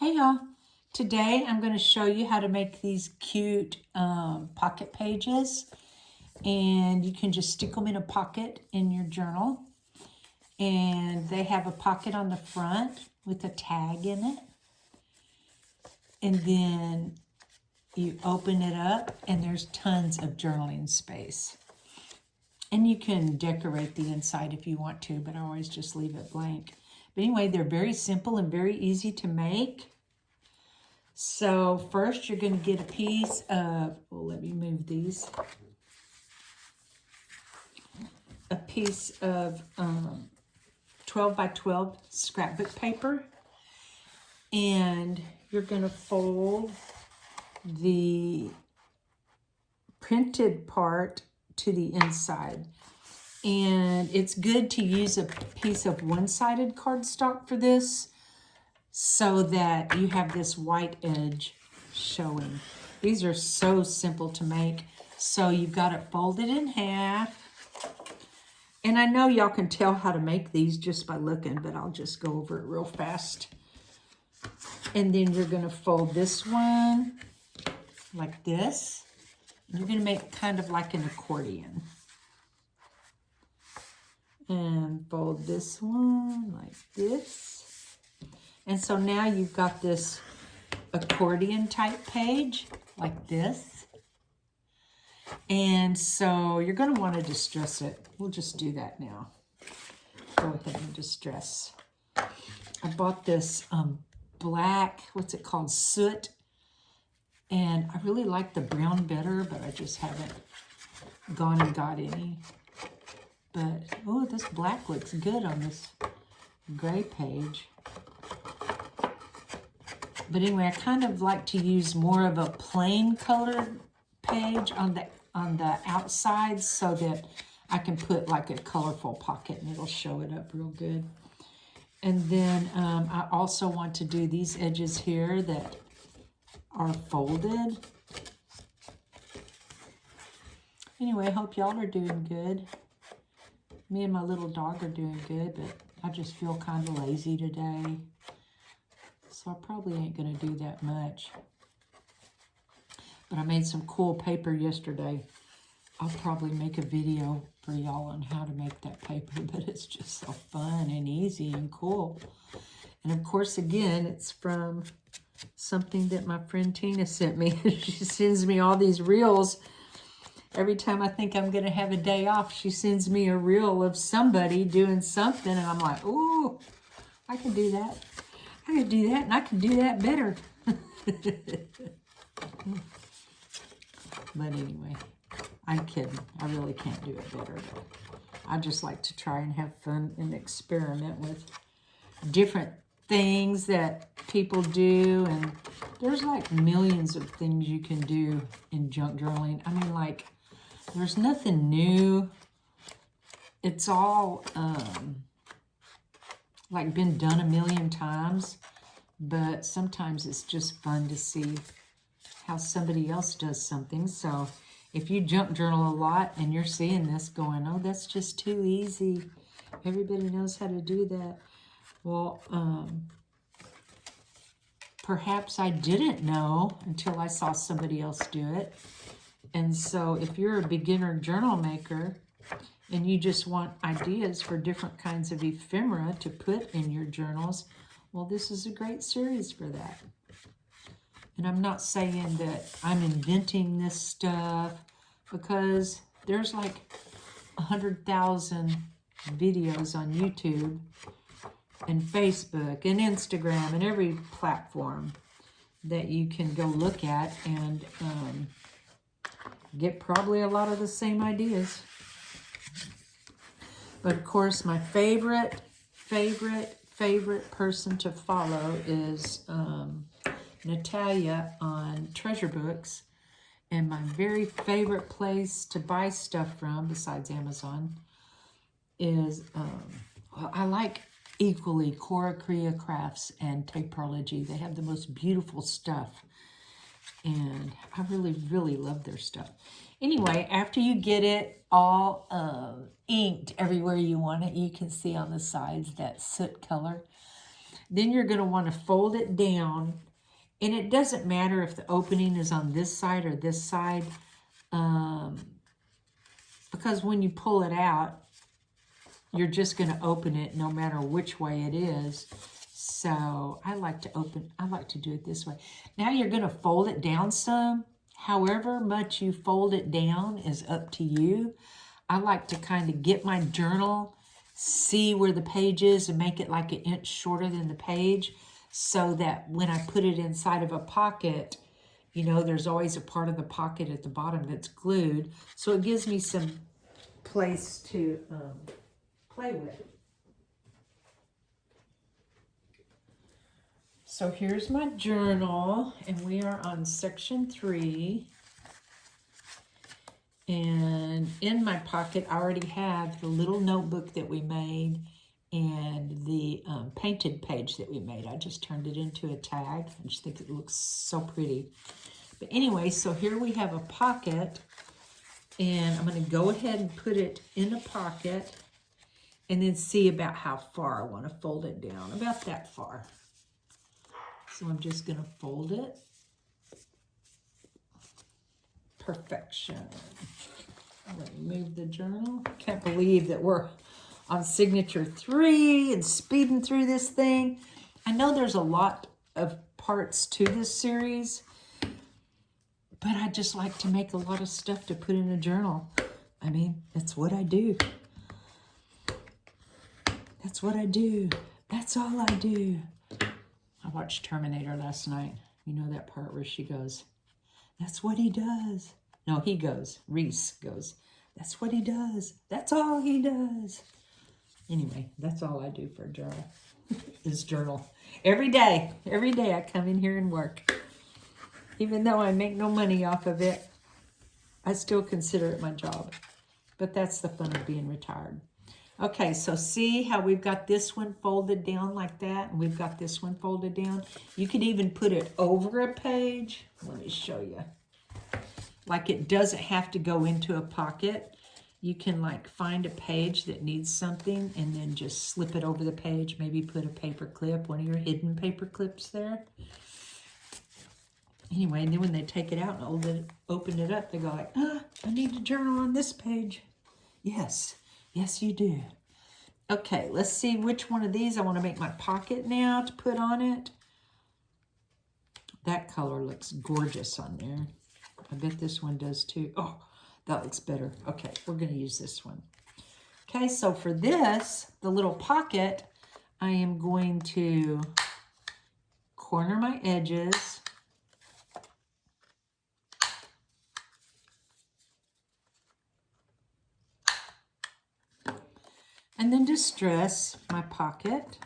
Hey y'all, today I'm going to show you how to make these cute pocket pages, and you can just stick them in a pocket in your journal, and they have a pocket on the front with a tag in it, and then you open it up and there's tons of journaling space. And you can decorate the inside if you want to, but I always just leave it blank. But anyway, they're very simple and very easy to make. So first you're going to get a piece of, well, let me move these. A piece of 12 by 12 scrapbook paper. And you're going to fold the printed part to the inside. And it's good to use a piece of one-sided cardstock for this, so that you have this white edge showing. These are so simple to make. So you've got it folded in half. And I know y'all can tell how to make these just by looking, but I'll just go over it real fast. And then you're going to fold this one like this. You're going to make kind of like an accordion. And fold this one like this. And so now you've got this accordion type page like this. And so you're going to want to distress it. We'll just do that now. Go ahead and distress. I bought this black, what's it called, soot. And I really like the brown better, but I just haven't gone and got any. But, oh, this black looks good on this gray page. But anyway, I kind of like to use more of a plain colored page on the outside, so that I can put like a colorful pocket and it'll show it up real good. And then I also want to do these edges here that are folded. Anyway, I hope y'all are doing good. Me and my little dog are doing good, but I just feel kind of lazy today. So I probably ain't going to do that much. But I made some cool paper yesterday. I'll probably make a video for y'all on how to make that paper, but it's just so fun and easy and cool. And of course, again, it's from something that my friend Tina sent me. She sends me all these reels. Every time I think I'm going to have a day off, she sends me a reel of somebody doing something, and I'm like, ooh, I can do that. I can do that, and I can do that better. But anyway, I'm kidding. I really can't do it better. But I just like to try and have fun and experiment with different things that people do. And there's like millions of things you can do in junk journaling. I mean, like, there's nothing new. It's all like been done a million times. But sometimes it's just fun to see how somebody else does something. So if you junk journal a lot and you're seeing this going, oh, that's just too easy. Everybody knows how to do that. Well, perhaps I didn't know until I saw somebody else do it. And so if you're a beginner journal maker and you just want ideas for different kinds of ephemera to put in your journals, well, this is a great series for that. And I'm not saying that I'm inventing this stuff, because there's like 100,000 videos on YouTube and Facebook and Instagram and every platform that you can go look at and get probably a lot of the same ideas. But of course, my favorite person to follow is Natalia on Treasure Books. And my very favorite place to buy stuff from, besides Amazon, is, well, I like equally Cora Crea Crafts and Tapeology. They have the most beautiful stuff. And I really, really love their stuff. Anyway, after you get it all inked everywhere you want it, you can see on the sides that soot color. Then you're going to want to fold it down. And it doesn't matter if the opening is on this side or this side. Because when you pull it out, you're just going to open it no matter which way it is. So I like to do it this way. Now you're going to fold it down some. However much you fold it down is up to you. I like to kind of get my journal, see where the page is, and make it like an inch shorter than the page, so that when I put it inside of a pocket, you know, there's always a part of the pocket at the bottom that's glued. So it gives me some place to play with. So here's my journal, and we are on section 3. And in my pocket, I already have the little notebook that we made and the painted page that we made. I just turned it into a tag. I just think it looks so pretty. But anyway, so here we have a pocket, and I'm going to go ahead and put it in a pocket and then see about how far I want to fold it down, about that far. So I'm just going to fold it. Perfection. I'm going to move the journal. Can't believe that we're on signature 3 and speeding through this thing. I know there's a lot of parts to this series, but I just like to make a lot of stuff to put in a journal. I mean, that's what I do. That's what I do. That's all I do. I watched Terminator last night. You know that part where she goes, "That's what he does." No, he goes. Reese goes, "That's what he does. That's all he does." Anyway, that's all I do for a journal, is journal. Every day I come in here and work. Even though I make no money off of it, I still consider it my job. But that's the fun of being retired. Okay, so see how we've got this one folded down like that, and we've got this one folded down. You could even put it over a page. Let me show you. Like, it doesn't have to go into a pocket. You can like find a page that needs something and then just slip it over the page. Maybe put a paper clip, one of your hidden paper clips there. Anyway, and then when they take it out and open it up, they go like, I need a journal on this page. Yes, yes you do. Okay, let's see which one of these I want to make my pocket now to put on it. That color looks gorgeous on there. I bet this one does too. Oh, that looks better. Okay, we're going to use this one. Okay, so for this, the little pocket, I am going to corner my edges. And then distress my pocket.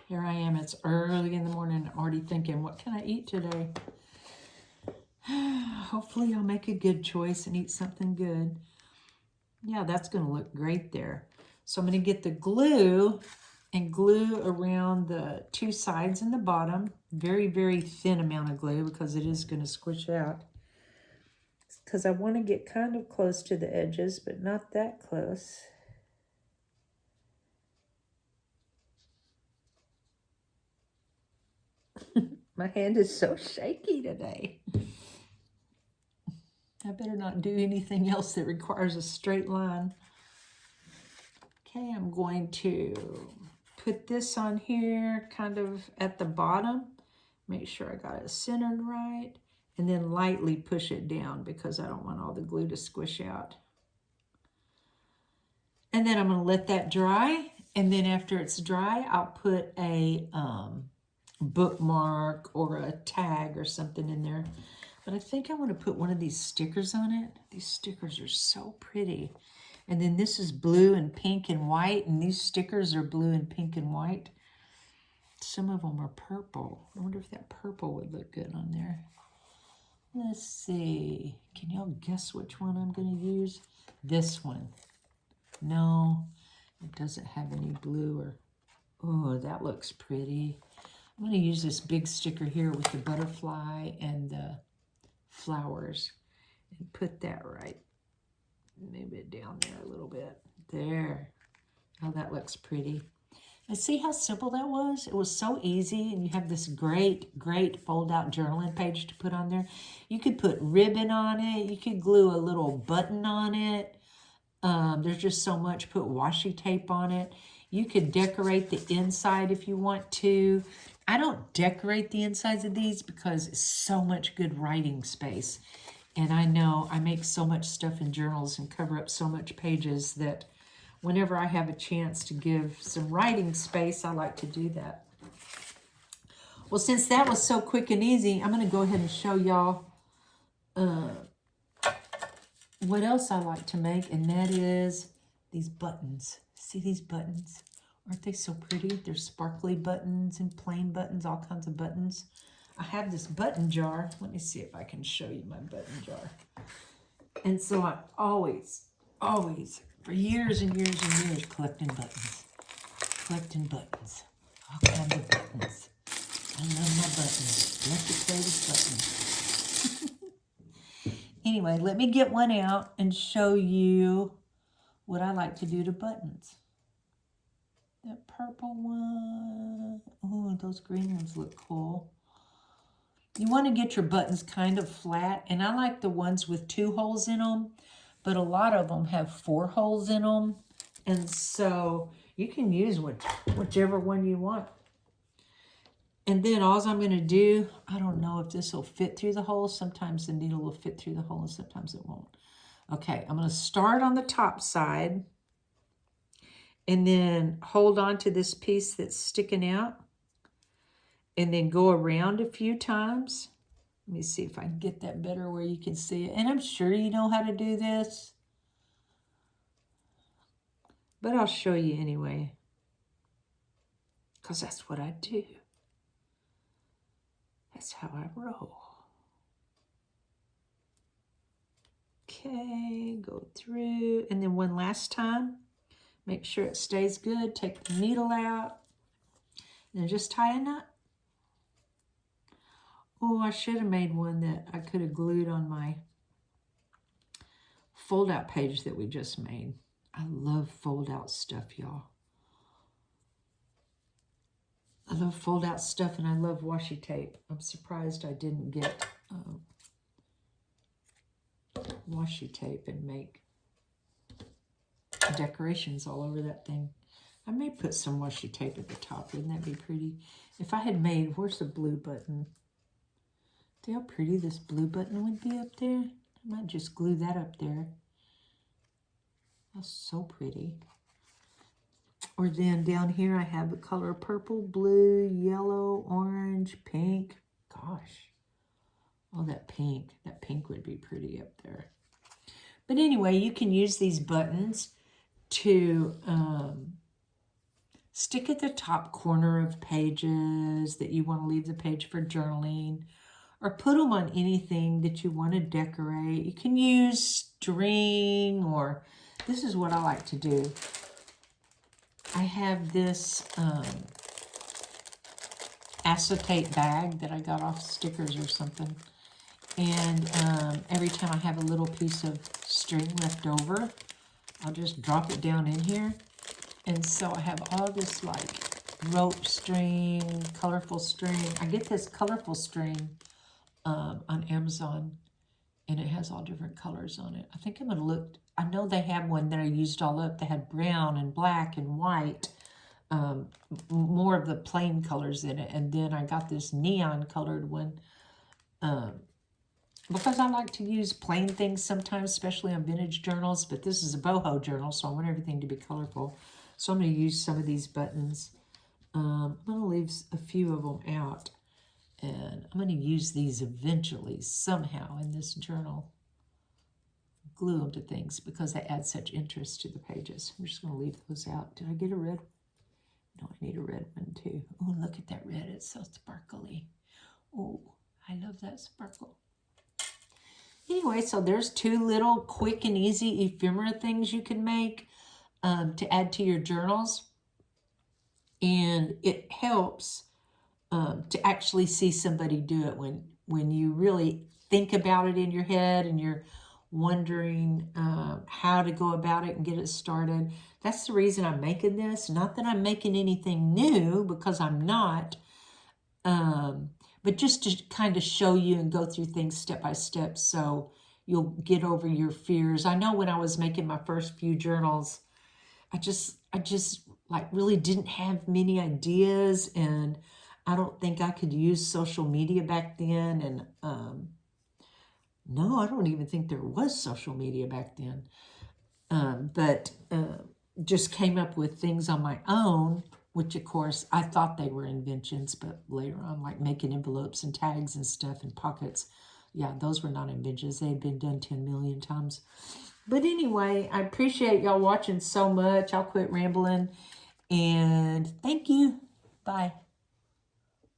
Here I am, it's early in the morning. I'm already thinking, what can I eat today? Hopefully I'll make a good choice and eat something good. Yeah, that's going to look great there. So I'm going to get the glue and glue around the 2 sides and the bottom. Very, very thin amount of glue because it is going to squish out. Because I want to get kind of close to the edges, but not that close. My hand is so shaky today. I better not do anything else that requires a straight line. Okay, I'm going to put this on here kind of at the bottom. Make sure I got it centered right. And then lightly push it down because I don't want all the glue to squish out. And then I'm going to let that dry. And then after it's dry, I'll put a bookmark or a tag or something in there. But I think I want to put one of these stickers on it. These stickers are so pretty. And then this is blue and pink and white, and these stickers are blue and pink and white. Some of them are purple. I wonder if that purple would look good on there. Let's see. Can y'all guess which one I'm going to use? This one. No, it doesn't have any blue or... Oh, that looks pretty. I'm going to use this big sticker here with the butterfly and the flowers. And put that right, move it down there a little bit. There. Oh, that looks pretty. And see how simple that was? It was so easy, and you have this great, great fold-out journaling page to put on there. You could put ribbon on it. You could glue a little button on it. There's just so much. Put washi tape on it. You could decorate the inside if you want to. I don't decorate the insides of these because it's so much good writing space. And I know I make so much stuff in journals and cover up so much pages that whenever I have a chance to give some writing space, I like to do that. Well, since that was so quick and easy, I'm going to go ahead and show y'all what else I like to make, and that is these buttons. See these buttons? Aren't they so pretty? They're sparkly buttons and plain buttons, all kinds of buttons. I have this button jar. Let me see if I can show you my button jar. And so I always, for years and years and years, collecting buttons. Collecting buttons. All kinds of buttons. I love my buttons. Love to play with buttons. Anyway, let me get one out and show you what I like to do to buttons. That purple one. Oh, those green ones look cool. You want to get your buttons kind of flat, and I like the ones with 2 holes in them, but a lot of them have 4 holes in them, and so you can use whichever one you want. And then all I'm going to do, I don't know if this will fit through the hole. Sometimes the needle will fit through the hole and sometimes it won't. Okay, I'm going to start on the top side and then hold on to this piece that's sticking out and then go around a few times. Let me see if I can get that better where you can see it. And I'm sure you know how to do this, but I'll show you anyway, because that's what I do. That's how I roll. Okay, go through, and then one last time. Make sure it stays good. Take the needle out, and then just tie a knot. Oh, I should have made one that I could have glued on my fold-out page that we just made. I love fold-out stuff, y'all. I love fold-out stuff, and I love washi tape. I'm surprised I didn't get washi tape and make decorations all over that thing. I may put some washi tape at the top. Wouldn't that be pretty? If I had made, where's the blue button? See how pretty this blue button would be up there? I might just glue that up there. That's so pretty. Or then down here I have the color purple, blue, yellow, orange, pink. Gosh. Oh, that pink. That pink would be pretty up there. But anyway, you can use these buttons to stick at the top corner of pages that you want to leave the page for journaling, or put them on anything that you want to decorate. You can use string, or this is what I like to do. I have this acetate bag that I got off stickers or something. And every time I have a little piece of string left over, I'll just drop it down in here. And so I have all this like rope string, colorful string. I get this colorful string on Amazon, and it has all different colors on it. I think I'm going to look. I know they have one that I used all up. They had brown and black and white, more of the plain colors in it. And then I got this neon colored one because I like to use plain things sometimes, especially on vintage journals. But this is a boho journal, so I want everything to be colorful. So I'm going to use some of these buttons. I'm going to leave a few of them out. And I'm going to use these eventually, somehow, in this journal. Glue them to things because they add such interest to the pages. I'm just going to leave those out. Did I get a red? No, I need a red one too. Oh, look at that red. It's so sparkly. Oh, I love that sparkle. Anyway, so there's 2 little quick and easy ephemera things you can make to add to your journals. And it helps to actually see somebody do it when you really think about it in your head and you're wondering how to go about it and get it started. That's the reason I'm making this. Not that I'm making anything new, because I'm not, but just to kind of show you and go through things step by step so you'll get over your fears. I know when I was making my first few journals, I just like really didn't have many ideas, and I don't think I could use social media back then. And no, I don't even think there was social media back then. But just came up with things on my own, which of course I thought they were inventions, but later on, like making envelopes and tags and stuff and pockets, yeah, those were not inventions. They had been done 10 million times. But anyway, I appreciate y'all watching so much. I'll quit rambling, and thank you. Bye.